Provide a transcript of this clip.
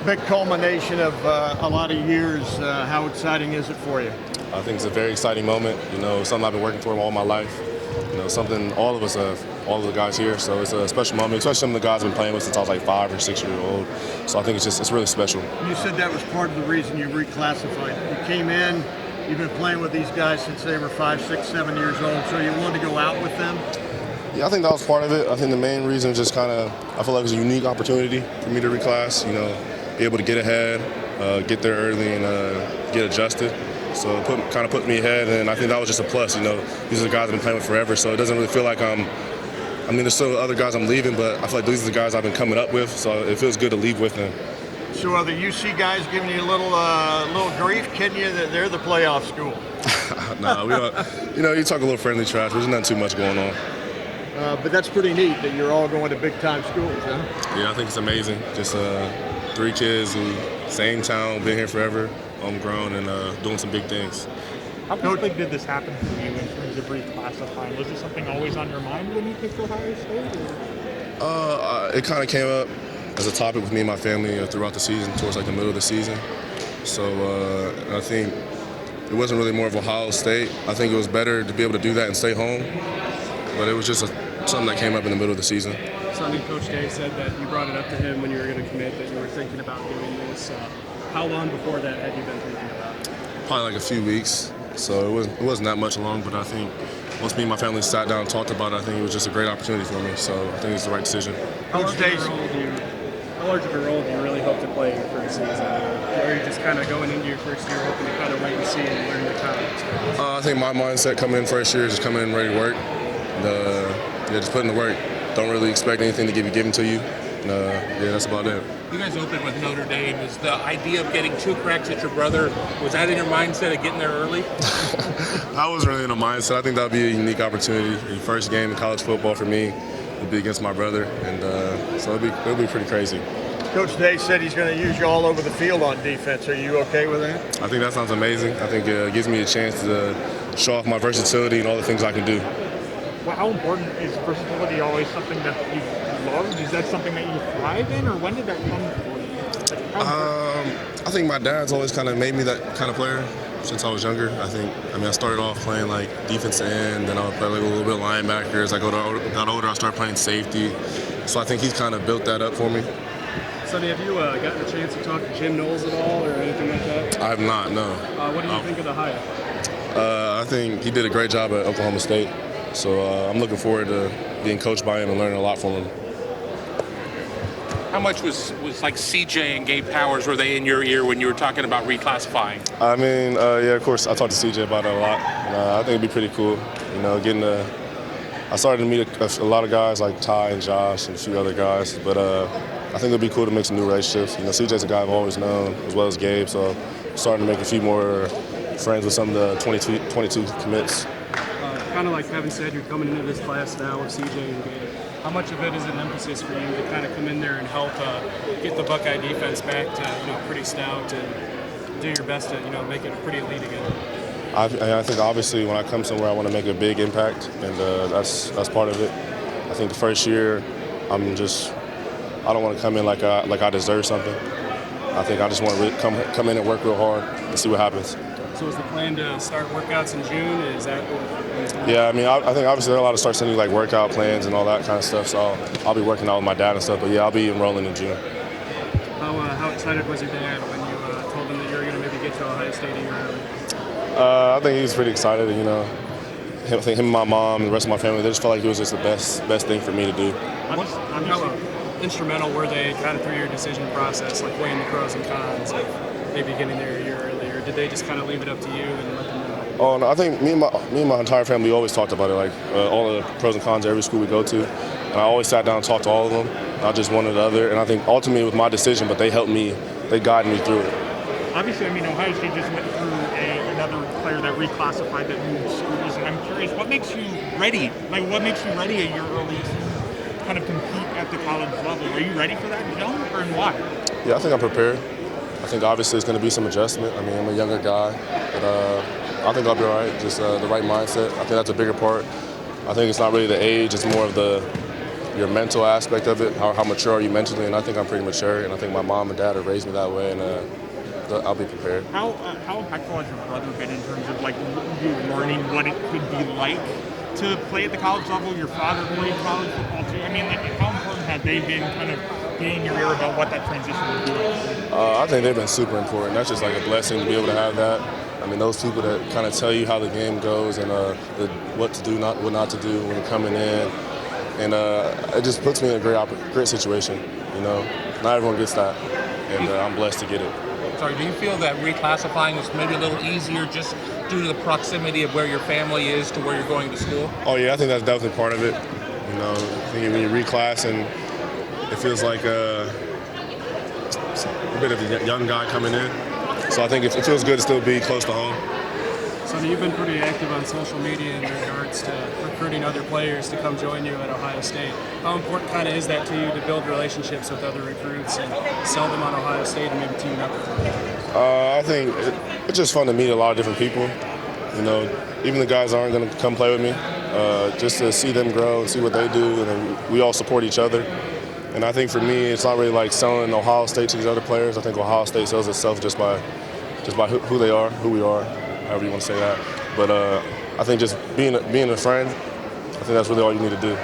Big culmination of a lot of years. How exciting is it for you? I think it's a very exciting moment. You know, something I've been working for all my life. You know, something all of us have, all of the guys here. So it's a special moment, especially some of the guys I've been playing with since I was like 5 or 6 years old. So I think it's really special. You said that was part of the reason you reclassified. You came in, you've been playing with these guys since they were 5, 6, 7 years old, so you wanted to go out with them? Yeah, I think that was part of it. I think the main reason is just kind of, I feel like it was a unique opportunity for me to reclass, you know, be able to get ahead, get there early and get adjusted. So it kind of put me ahead, and I think that was just a plus. You know, these are the guys I've been playing with forever, so it doesn't really feel like I mean, there's still other guys I'm leaving, but I feel like these are the guys I've been coming up with, so it feels good to leave with them. So are the UC guys giving you a little grief, kidding you that they're the playoff school? No, we don't. You know, you talk a little friendly trash. There's not too much going on. But that's pretty neat that you're all going to big-time schools, huh? Yeah, I think it's amazing. Just 3 kids who same town, been here forever, homegrown, and doing some big things. How quickly did this happen for you in terms of reclassifying? Was this something always on your mind when you picked Ohio State? It kind of came up as a topic with me and my family throughout the season, towards like the middle of the season. So I think it wasn't really more of Ohio State. I think it was better to be able to do that and stay home. But it was just something that came up in the middle of the season. Sonny, Coach Day said that you brought it up to him when you were going to commit, that you were thinking about doing this. How long before that had you been thinking about it? Probably like a few weeks. So it wasn't that much long, but I think once me and my family sat down and talked about it, I think it was just a great opportunity for me. So I think it's the right decision. How large of a role do you really hope to play in your first season? Or are you just kind of going into your first year hoping to kind of wait and see and learn the concepts? I think my mindset coming in first year is just coming in ready to work. Just putting the work. Don't really expect anything to be given to you. Yeah, that's about it. You guys opened with Notre Dame. Is the idea of getting 2 cracks at your brother, was that in your mindset of getting there early? I wasn't really in a mindset. I think that would be a unique opportunity. The first game in college football for me would be against my brother, and so it'll be pretty crazy. Coach Day said he's going to use you all over the field on defense. Are you okay with that? I think that sounds amazing. I think it gives me a chance to show off my versatility and all the things I can do. Well, how important is versatility always something that you loved? Is that something that you thrive in, or when did that come for you? I think my dad's always kind of made me that kind of player since I was younger. I started off playing like defensive end, then I would play like a little bit of linebacker. As I got older, I started playing safety. So I think he's kind of built that up for me. Sonny, have you gotten a chance to talk to Jim Knowles at all or anything like that? I have not, no. What do you think of the hire? I think he did a great job at Oklahoma State. So I'm looking forward to being coached by him and learning a lot from him. How much was like CJ and Gabe Powers, were they in your ear when you were talking about reclassifying? I mean, yeah, of course, I talked to CJ about it a lot. And, I think it'd be pretty cool, you know, I started to meet a lot of guys like Ty and Josh and a few other guys, but I think it'd be cool to make some new relationships. You know, CJ's a guy I've always known, as well as Gabe, so I'm starting to make a few more friends with some of the 22 commits. Kind of like Kevin said, you're coming into this class now with CJ and Gabe. How much of it is an emphasis for you to kind of come in there and help get the Buckeye defense back to pretty stout and do your best to make it pretty elite again? I think obviously when I come somewhere I want to make a big impact, and that's part of it. I think the first year I don't want to come in like I deserve something. I think I just want to come in and work real hard and see what happens. So is the plan to start workouts in June? Is that what? Yeah, I mean, I think obviously they're allowed to start sending like workout plans and all that kind of stuff. So I'll be working out with my dad and stuff. But yeah, I'll be enrolling in June. How excited was your dad when you told him that you were going to maybe get to Ohio State a year early? I think he was pretty excited. You know, I think him and my mom and the rest of my family, they just felt like it was just the best thing for me to do. How instrumental were they kind of through your decision process, like weighing the pros and cons of maybe getting there a year early, or did they just kind of leave it up to you and let them know? Oh, no, I think me and my entire family always talked about it, like all the pros and cons of every school we go to. And I always sat down and talked to all of them, not just one or the other. And I think ultimately it was my decision, but they helped me, they guided me through it. Obviously, I mean, Ohio State just went through another player that reclassified that moved schools, and I'm curious, what makes you ready? Like, what makes you ready a year early to kind of compete at the college level? Are you ready for that jump, or why? Yeah, I think I'm prepared. I think obviously it's going to be some adjustment. I mean, I'm a younger guy, but I think I'll be all right. Just the right mindset. I think that's a bigger part. I think it's not really the age; it's more of the your mental aspect of it. How mature are you mentally? And I think I'm pretty mature, and I think my mom and dad have raised me that way, and I'll be prepared. How impactful has your brother been in terms of like you learning what it could be like to play at the college level? Your father played college football too. I mean, like how important have they been kind of getting in your ear about what that transition would be like? I think they've been super important. That's just like a blessing to be able to have that. I mean, those people that kind of tell you how the game goes and what to do, what not to do when you're coming in. And it just puts me in a great situation, you know. Not everyone gets that, and I'm blessed to get it. Sorry, do you feel that reclassifying was maybe a little easier just due to the proximity of where your family is to where you're going to school? Oh yeah, I think that's definitely part of it. You know, I think when you reclass and it feels like a bit of a young guy coming in. So I think it feels good to still be close to home. So you've been pretty active on social media in regards to recruiting other players to come join you at Ohio State. How important kind of is that to you to build relationships with other recruits and sell them on Ohio State and maybe team up with them? I think it's just fun to meet a lot of different people. You know, even the guys that aren't going to come play with me, just to see them grow and see what they do, and then we all support each other. And I think for me, it's not really like selling Ohio State to these other players. I think Ohio State sells itself just by who they are, who we are, however you want to say that. But I think just being a friend, I think that's really all you need to do.